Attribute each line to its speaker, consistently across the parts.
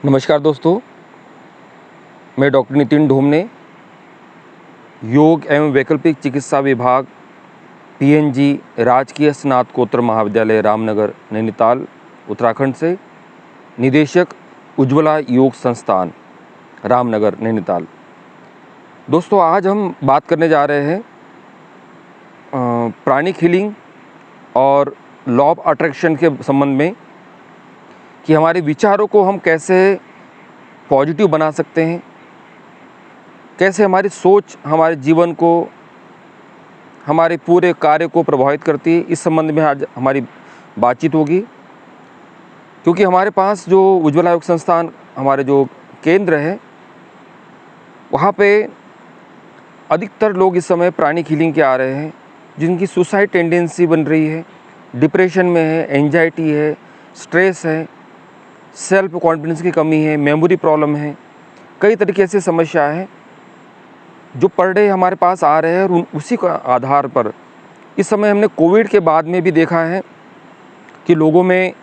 Speaker 1: नमस्कार दोस्तों, मैं डॉक्टर नितिन ढोमने, योग एवं वैकल्पिक चिकित्सा विभाग, पीएनजी राजकीय स्नातकोत्तर महाविद्यालय रामनगर नैनीताल उत्तराखंड से निदेशक उज्ज्वला योग संस्थान रामनगर नैनीताल। दोस्तों, आज हम बात करने जा रहे हैं प्राणिक हीलिंग और लॉ ऑफ अट्रैक्शन के संबंध में कि हमारे विचारों को हम कैसे पॉजिटिव बना सकते हैं, कैसे हमारी सोच हमारे जीवन को, हमारे पूरे कार्य को प्रभावित करती है। इस संबंध में आज हमारी बातचीत होगी, क्योंकि हमारे पास जो उज्ज्वला योग संस्थान हमारे जो केंद्र है, वहाँ पे अधिकतर लोग इस समय प्राणिक हीलिंग के आ रहे हैं, जिनकी सुसाइड टेंडेंसी बन रही है, डिप्रेशन में है, एंजाइटी है, स्ट्रेस है, सेल्फ कॉन्फिडेंस की कमी है, मेमोरी प्रॉब्लम है, कई तरीके से समस्या है जो पर डे हमारे पास आ रहे हैं। और उसी का आधार पर इस समय हमने कोविड के बाद में भी देखा है कि लोगों में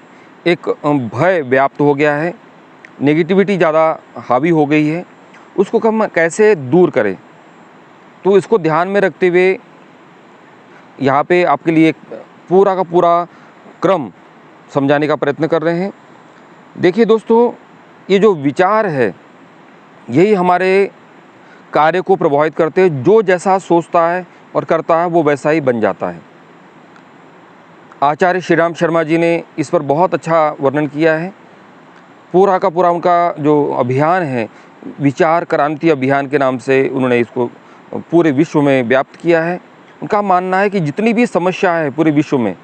Speaker 1: एक भय व्याप्त हो गया है, नेगेटिविटी ज़्यादा हावी हो गई है। उसको हम कैसे दूर करें, तो इसको ध्यान में रखते हुए यहाँ पे आपके लिए एक पूरा का पूरा क्रम समझाने का प्रयत्न कर रहे हैं। देखिए दोस्तों, ये जो विचार है यही हमारे कार्य को प्रभावित करते हैं। जो जैसा सोचता है और करता है वो वैसा ही बन जाता है। आचार्य श्री राम शर्मा जी ने इस पर बहुत अच्छा वर्णन किया है। पूरा का पूरा उनका जो अभियान है, विचार क्रांति अभियान के नाम से उन्होंने इसको पूरे विश्व में व्याप्त किया है। उनका मानना है कि जितनी भी समस्या है पूरे विश्व में,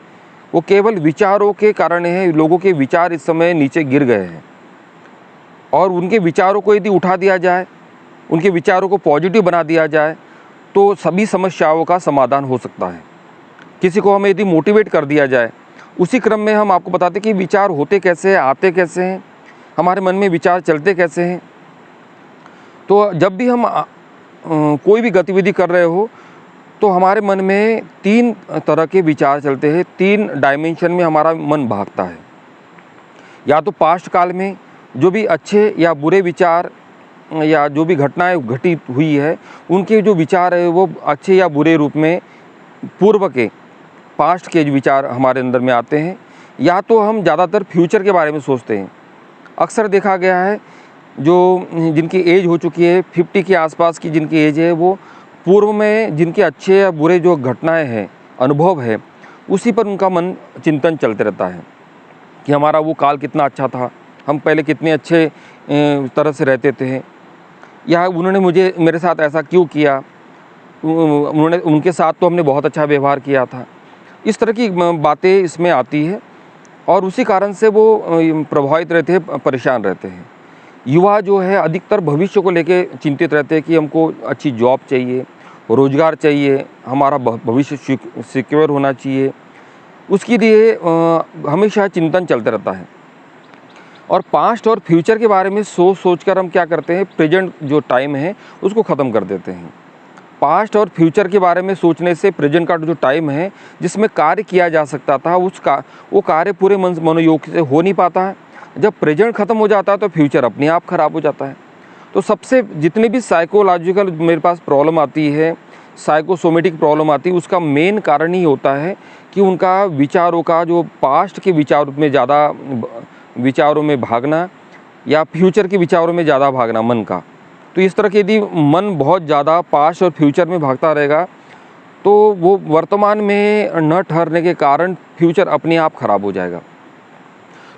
Speaker 1: वो केवल विचारों के कारण है। लोगों के विचार इस समय नीचे गिर गए हैं, और उनके विचारों को यदि उठा दिया जाए, उनके विचारों को पॉजिटिव बना दिया जाए, तो सभी समस्याओं का समाधान हो सकता है। किसी को हमें यदि मोटिवेट कर दिया जाए, उसी क्रम में हम आपको बताते कि विचार होते कैसे हैं, आते कैसे हैं, हमारे मन में विचार चलते कैसे हैं। तो जब भी हम कोई भी गतिविधि कर रहे हो, तो हमारे मन में 3 तरह के विचार चलते हैं। 3 डायमेंशन में हमारा मन भागता है। या तो पास्ट काल में जो भी अच्छे या बुरे विचार या जो भी घटनाएं घटित हुई है, उनके जो विचार है वो अच्छे या बुरे रूप में पूर्व के पास्ट के विचार हमारे अंदर में आते हैं। या तो हम ज़्यादातर फ्यूचर के बारे में सोचते हैं। अक्सर देखा गया है जो जिनकी एज हो चुकी है 50 के आसपास की जिनकी एज है, वो पूर्व में जिनके अच्छे या बुरे जो घटनाएं हैं, अनुभव है, उसी पर उनका मन चिंतन चलते रहता है कि हमारा वो काल कितना अच्छा था, हम पहले कितने अच्छे तरह से रहते थे, या उन्होंने मेरे साथ ऐसा क्यों किया, उनके साथ तो हमने बहुत अच्छा व्यवहार किया था। इस तरह की बातें इसमें आती है, और उसी कारण से वो प्रभावित रहते हैं, परेशान रहते हैं। युवा जो है अधिकतर भविष्य को लेके चिंतित रहते हैं कि हमको अच्छी जॉब चाहिए, रोज़गार चाहिए, हमारा भविष्य सिक्योर होना चाहिए। उसके लिए हमेशा चिंतन चलता रहता है। और पास्ट और फ्यूचर के बारे में सोच कर हम क्या करते हैं, प्रेजेंट जो टाइम है उसको ख़त्म कर देते हैं। पास्ट और फ्यूचर के बारे में सोचने से प्रेजेंट का जो टाइम है जिसमें कार्य किया जा सकता था, वो कार्य पूरे मनोयोग से हो नहीं पाता है। जब प्रेजेंट ख़त्म हो जाता है तो फ्यूचर अपने आप ख़राब हो जाता है। तो सबसे जितनी भी साइकोलॉजिकल मेरे पास प्रॉब्लम आती है, साइकोसोमेटिक प्रॉब्लम आती है, उसका मेन कारण ही होता है कि उनका विचारों का जो पास्ट के विचारों में ज़्यादा विचारों में भागना, या फ्यूचर के विचारों में ज़्यादा भागना मन का। तो इस तरह के यदि मन बहुत ज़्यादा पास्ट और फ्यूचर में भागता रहेगा, तो वो वर्तमान में न ठहरने के कारण फ्यूचर अपने आप ख़राब हो जाएगा।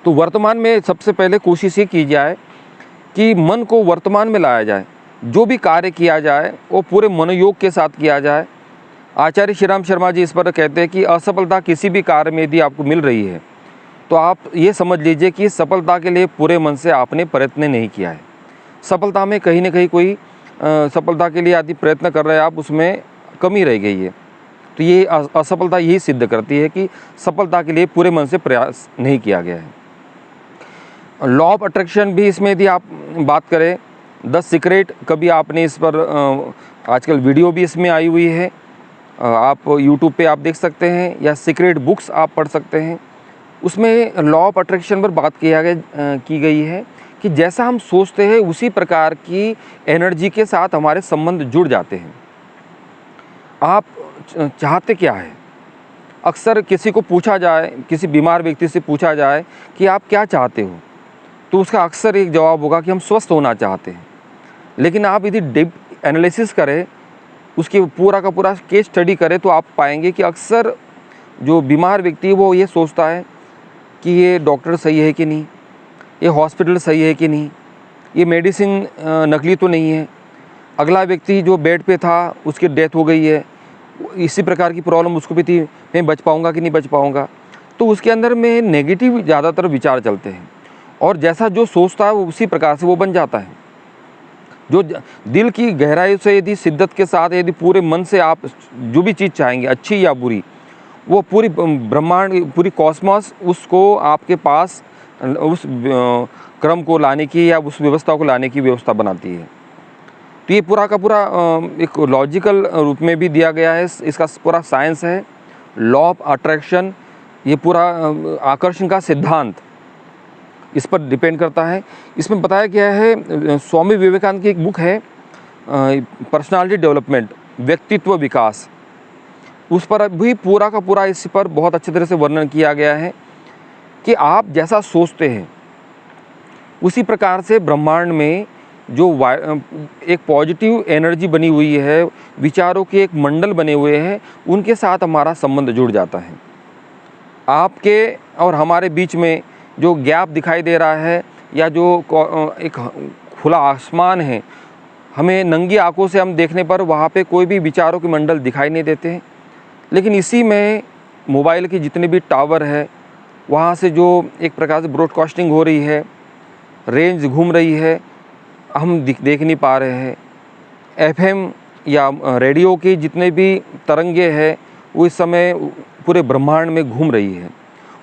Speaker 1: तो वर्तमान में सबसे पहले कोशिश ये की जाए कि मन को वर्तमान में लाया जाए। जो भी कार्य किया जाए वो पूरे मनोयोग के साथ किया जाए। आचार्य श्री राम शर्मा जी इस पर कहते हैं कि असफलता किसी भी कार्य में यदि आपको मिल रही है, तो आप ये समझ लीजिए कि सफलता के लिए पूरे मन से आपने प्रयत्न नहीं किया है। सफलता में कहीं ना कहीं कोई सफलता के लिए यदि प्रयत्न कर रहे हैं आप, उसमें कमी रह गई है। तो ये असफलता यही सिद्ध करती है कि सफलता के लिए पूरे मन से प्रयास नहीं किया गया है। लॉ ऑफ अट्रैक्शन भी इसमें यदि आप बात करें, 10 सीक्रेट, कभी आपने इस पर आजकल वीडियो भी इसमें आई हुई है, आप यूट्यूब पे आप देख सकते हैं, या सीक्रेट बुक्स आप पढ़ सकते हैं। उसमें लॉ ऑफ अट्रैक्शन पर बात की गई है कि जैसा हम सोचते हैं उसी प्रकार की एनर्जी के साथ हमारे संबंध जुड़ जाते हैं। आप चाहते क्या है? अक्सर किसी को पूछा जाए, किसी बीमार व्यक्ति से पूछा जाए कि आप क्या चाहते हो, तो उसका अक्सर एक जवाब होगा कि हम स्वस्थ होना चाहते हैं। लेकिन आप यदि डीप एनालिसिस करें, उसकी पूरा का पूरा केस स्टडी करें, तो आप पाएंगे कि अक्सर जो बीमार व्यक्ति है वो ये सोचता है कि ये डॉक्टर सही है कि नहीं, ये हॉस्पिटल सही है कि नहीं, ये मेडिसिन नकली तो नहीं है। अगला व्यक्ति जो बेड पे था उसकी डेथ हो गई है, इसी प्रकार की प्रॉब्लम उसको भी थी, मैं बच पाऊँगा कि नहीं बच पाऊँगा। तो उसके अंदर में नेगेटिव ज़्यादातर विचार चलते हैं, और जैसा जो सोचता है वो उसी प्रकार से वो बन जाता है। जो दिल की गहराई से यदि शिद्दत के साथ, यदि पूरे मन से आप जो भी चीज़ चाहेंगे, अच्छी या बुरी, वो पूरी ब्रह्मांड, पूरी कॉस्मॉस उसको आपके पास उस क्रम को लाने की या उस व्यवस्था को लाने की व्यवस्था बनाती है। तो ये पूरा का पूरा एक लॉजिकल रूप में भी दिया गया है, इसका पूरा साइंस है, लॉ ऑफ अट्रैक्शन, ये पूरा आकर्षण का सिद्धांत इस पर डिपेंड करता है। इसमें बताया गया है, स्वामी विवेकानंद की एक बुक है पर्सनालिटी डेवलपमेंट, व्यक्तित्व विकास, उस पर भी पूरा का पूरा इस पर बहुत अच्छी तरह से वर्णन किया गया है कि आप जैसा सोचते हैं उसी प्रकार से ब्रह्मांड में जो एक पॉजिटिव एनर्जी बनी हुई है, विचारों के एक मंडल बने हुए हैं, उनके साथ हमारा संबंध जुड़ जाता है। आपके और हमारे बीच में जो गैप दिखाई दे रहा है या जो एक खुला आसमान है, हमें नंगी आंखों से हम देखने पर वहाँ पे कोई भी विचारों के मंडल दिखाई नहीं देते हैं। लेकिन इसी में मोबाइल की जितने भी टावर है, वहाँ से जो एक प्रकार से ब्रॉडकास्टिंग हो रही है, रेंज घूम रही है, हम देख नहीं पा रहे हैं। एफएम या रेडियो की जितने भी तरंगे हैं वो इस समय पूरे ब्रह्मांड में घूम रही है,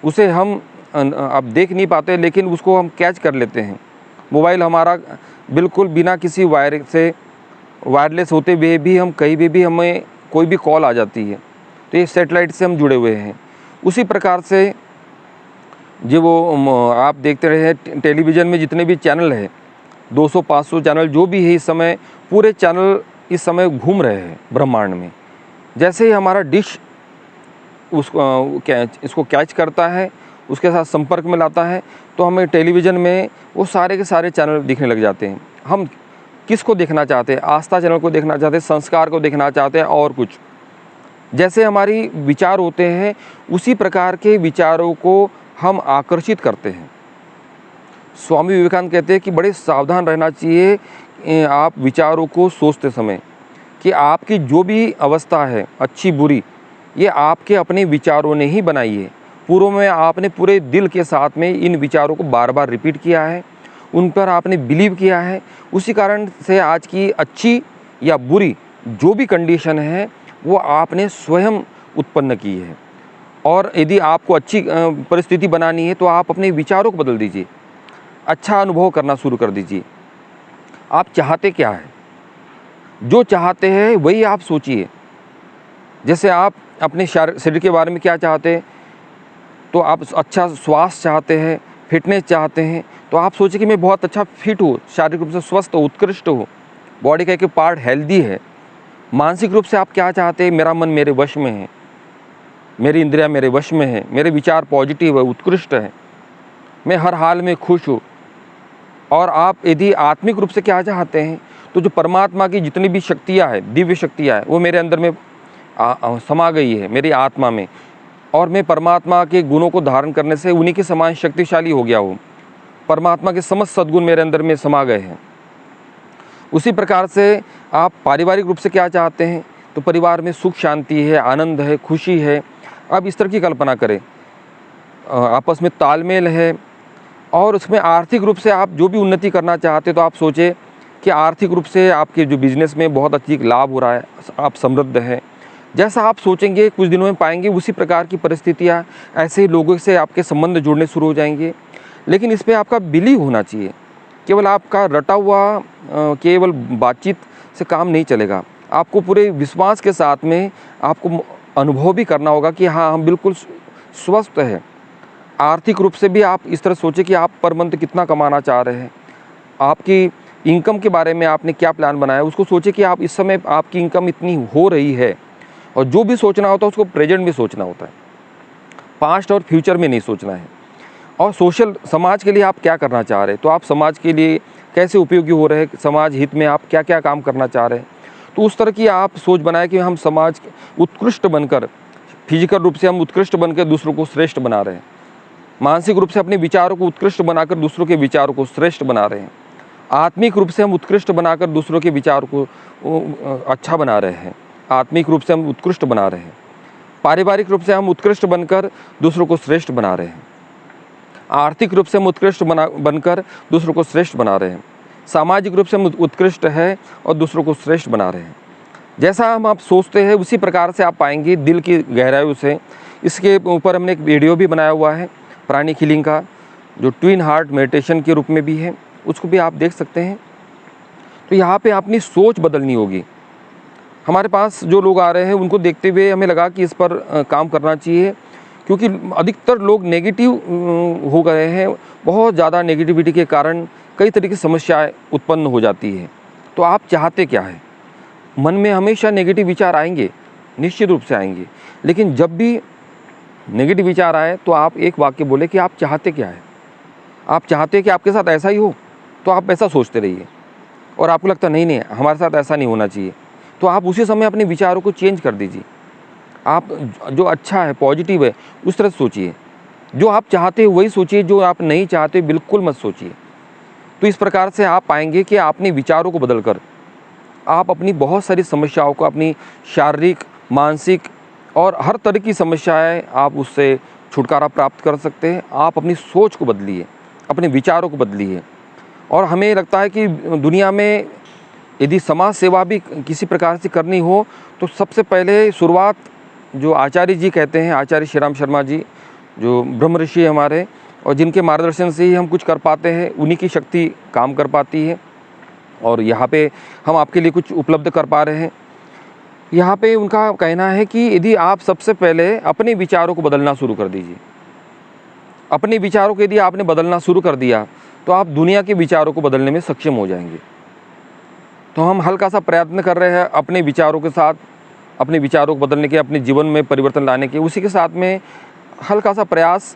Speaker 1: उसे हम अब देख नहीं पाते, लेकिन उसको हम कैच कर लेते हैं। मोबाइल हमारा बिल्कुल बिना किसी वायरलेस होते हुए भी हम कहीं भी हमें कोई भी कॉल आ जाती है, तो ये सैटेलाइट से हम जुड़े हुए हैं। उसी प्रकार से जो वो आप देखते रहे टेलीविज़न में जितने भी चैनल है, 200-500 चैनल जो भी है, इस समय पूरे चैनल इस समय घूम रहे हैं ब्रह्मांड में। जैसे ही हमारा डिश इसको कैच करता है, उसके साथ संपर्क में लाता है, तो हमें टेलीविज़न में वो सारे के सारे चैनल दिखने लग जाते हैं। हम किसको देखना चाहते हैं? आस्था चैनल को देखना चाहते हैं, संस्कार को देखना चाहते हैं, और कुछ। जैसे हमारी विचार होते हैं उसी प्रकार के विचारों को हम आकर्षित करते हैं। स्वामी विवेकानंद कहते हैं कि बड़े सावधान रहना चाहिए आप विचारों को सोचते समय, कि आपकी जो भी अवस्था है अच्छी बुरी, ये आपके अपने विचारों ने ही बनाई है। पूर्व में आपने पूरे दिल के साथ में इन विचारों को बार बार रिपीट किया है, उन पर आपने बिलीव किया है, उसी कारण से आज की अच्छी या बुरी जो भी कंडीशन है वो आपने स्वयं उत्पन्न की है। और यदि आपको अच्छी परिस्थिति बनानी है तो आप अपने विचारों को बदल दीजिए, अच्छा अनुभव करना शुरू कर दीजिए। आप चाहते क्या है? जो चाहते हैं वही आप सोचिए। जैसे आप अपने शरीर के बारे में क्या चाहते हैं, तो आप अच्छा स्वास्थ्य चाहते हैं, फिटनेस चाहते हैं, तो आप सोचिए कि मैं बहुत अच्छा फिट हूँ, शारीरिक रूप से स्वस्थ हूँ, उत्कृष्ट हूँ, बॉडी का एक पार्ट हेल्दी है। मानसिक रूप से आप क्या चाहते हैं? मेरा मन मेरे वश में है, मेरी इंद्रियां मेरे वश में है, मेरे विचार पॉजिटिव है, उत्कृष्ट है, मैं हर हाल में खुश हूँ। और आप यदि आत्मिक रूप से क्या चाहते हैं, तो जो परमात्मा की जितनी भी शक्तियाँ हैं, दिव्य शक्तियाँ हैं, वो मेरे अंदर में समा गई है, मेरी आत्मा में, और मैं परमात्मा के गुणों को धारण करने से उन्हीं के समान शक्तिशाली हो गया हूँ। परमात्मा के समस्त सद्गुण मेरे अंदर में समा गए हैं। उसी प्रकार से आप पारिवारिक रूप से क्या चाहते हैं, तो परिवार में सुख शांति है, आनंद है, खुशी है। अब इस तरह की कल्पना करें, आपस में तालमेल है, और उसमें आर्थिक रूप से आप जो भी उन्नति करना चाहते हैं, तो आप सोचें कि आर्थिक रूप से आपके जो बिज़नेस में बहुत अच्छी लाभ हो रहा है, आप समृद्ध हैं। जैसा आप सोचेंगे कुछ दिनों में पाएंगे उसी प्रकार की परिस्थितियाँ, ऐसे ही लोगों से आपके संबंध जुड़ने शुरू हो जाएंगे। लेकिन इस पर आपका बिलीव होना चाहिए। केवल आपका रटा हुआ केवल बातचीत से काम नहीं चलेगा, आपको पूरे विश्वास के साथ में आपको अनुभव भी करना होगा कि हाँ, हम बिल्कुल स्वस्थ हैं। आर्थिक रूप से भी आप इस तरह सोचें कि आप पर मंथ कितना कमाना चाह रहे हैं, आपकी इनकम के बारे में आपने क्या प्लान बनाया है, उसको सोचें कि आप इस समय आपकी इनकम इतनी हो रही है, और जो भी सोचना होता है उसको प्रेजेंट में सोचना होता है, पास्ट और फ्यूचर में नहीं सोचना है। और सोशल, समाज के लिए आप क्या करना चाह रहे हैं, तो आप समाज के लिए कैसे उपयोगी हो रहे हैं, समाज हित में आप क्या क्या काम करना चाह रहे हैं, तो उस तरह की आप सोच बनाएं कि हम समाज उत्कृष्ट बनकर, फिजिकल रूप से हम उत्कृष्ट बनकर दूसरों को श्रेष्ठ बना रहे हैं, मानसिक रूप से अपने विचारों को उत्कृष्ट बनाकर दूसरों के विचारों को श्रेष्ठ बना रहे हैं, आत्मिक रूप से हम उत्कृष्ट बनाकर दूसरों के विचारों को अच्छा बना रहे हैं, आत्मिक रूप से हम उत्कृष्ट बना रहे हैं, पारिवारिक रूप से हम उत्कृष्ट बनकर दूसरों को श्रेष्ठ बना रहे हैं, आर्थिक रूप से हम उत्कृष्ट बनकर दूसरों को श्रेष्ठ बना रहे हैं, सामाजिक रूप से हम उत्कृष्ट है और दूसरों को श्रेष्ठ बना रहे हैं। जैसा हम आप सोचते हैं उसी प्रकार से आप पाएंगे दिल की गहराइयों से। इसके ऊपर हमने एक वीडियो भी बनाया हुआ है प्राणिक हीलिंग का, जो ट्विन हार्ट मेडिटेशन के रूप में भी है, उसको भी आप देख सकते हैं। तो यहाँ पे अपनी सोच बदलनी होगी। हमारे पास जो लोग आ रहे हैं उनको देखते हुए हमें लगा कि इस पर काम करना चाहिए, क्योंकि अधिकतर लोग नेगेटिव हो गए हैं। बहुत ज़्यादा नेगेटिविटी के कारण कई तरह की समस्याएं उत्पन्न हो जाती है। तो आप चाहते क्या है? मन में हमेशा नेगेटिव विचार आएंगे, निश्चित रूप से आएंगे, लेकिन जब भी नेगेटिव विचार आए तो आप एक वाक्य बोले कि आप चाहते क्या है। आप चाहते कि आपके साथ ऐसा ही हो, तो आप ऐसा सोचते रहिए। और आपको लगता नहीं नहीं हमारे साथ ऐसा नहीं होना चाहिए, तो आप उसी समय अपने विचारों को चेंज कर दीजिए। आप जो अच्छा है, पॉजिटिव है, उस तरह सोचिए। जो आप चाहते हो वही सोचिए, जो आप नहीं चाहते बिल्कुल मत सोचिए। तो इस प्रकार से आप पाएंगे कि अपने विचारों को बदलकर आप अपनी बहुत सारी समस्याओं को, अपनी शारीरिक, मानसिक और हर तरह की समस्याएं, आप उससे छुटकारा प्राप्त कर सकते हैं। आप अपनी सोच को बदलिए, अपने विचारों को बदलिए। और हमें लगता है कि दुनिया में यदि समाज सेवा भी किसी प्रकार से करनी हो तो सबसे पहले शुरुआत जो आचार्य जी कहते हैं, आचार्य श्री राम शर्मा जी, जो ब्रह्म ऋषि हमारे, और जिनके मार्गदर्शन से ही हम कुछ कर पाते हैं, उन्हीं की शक्ति काम कर पाती है। और यहाँ पे हम आपके लिए कुछ उपलब्ध कर पा रहे हैं। यहाँ पे उनका कहना है कि यदि आप सबसे पहले अपने विचारों को बदलना शुरू कर दीजिए, अपने विचारों को यदि आपने बदलना शुरू कर दिया तो आप दुनिया के विचारों को बदलने में सक्षम हो जाएंगे। तो हम हल्का सा प्रयत्न कर रहे हैं अपने विचारों के साथ, अपने विचारों को बदलने के, अपने जीवन में परिवर्तन लाने के। उसी के साथ में हल्का सा प्रयास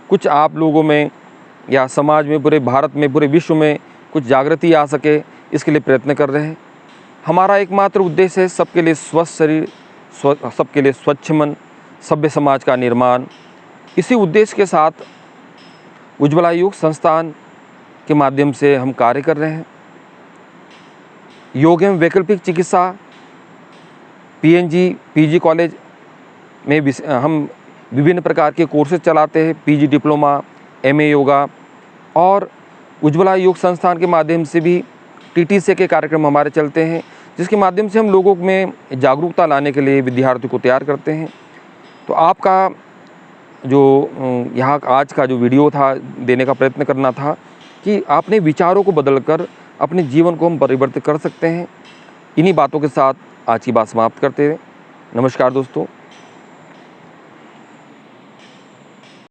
Speaker 1: कुछ आप लोगों में या समाज में, पूरे भारत में, पूरे विश्व में कुछ जागृति आ सके, इसके लिए प्रयत्न कर रहे हैं। हमारा एकमात्र उद्देश्य है सबके लिए स्वस्थ शरीर, सबके लिए स्वच्छ मन, सभ्य समाज का निर्माण। इसी उद्देश्य के साथ उज्ज्वला योग संस्थान के माध्यम से हम कार्य कर रहे हैं। योग एवं वैकल्पिक चिकित्सा पीएनजी पीजी कॉलेज में हम विभिन्न प्रकार के कोर्सेज चलाते हैं, पीजी डिप्लोमा, एमए योगा, और उज्ज्वला योग संस्थान के माध्यम से भी टीटीसी के कार्यक्रम हमारे चलते हैं, जिसके माध्यम से हम लोगों में जागरूकता लाने के लिए विद्यार्थियों को तैयार करते हैं। तो आपका जो यहाँ आज का जो वीडियो था, देने का प्रयत्न करना था कि अपने विचारों को बदलकर अपने जीवन को हम परिवर्तित कर सकते हैं। इन्हीं बातों के साथ आज की बात समाप्त करते हैं। नमस्कार दोस्तों।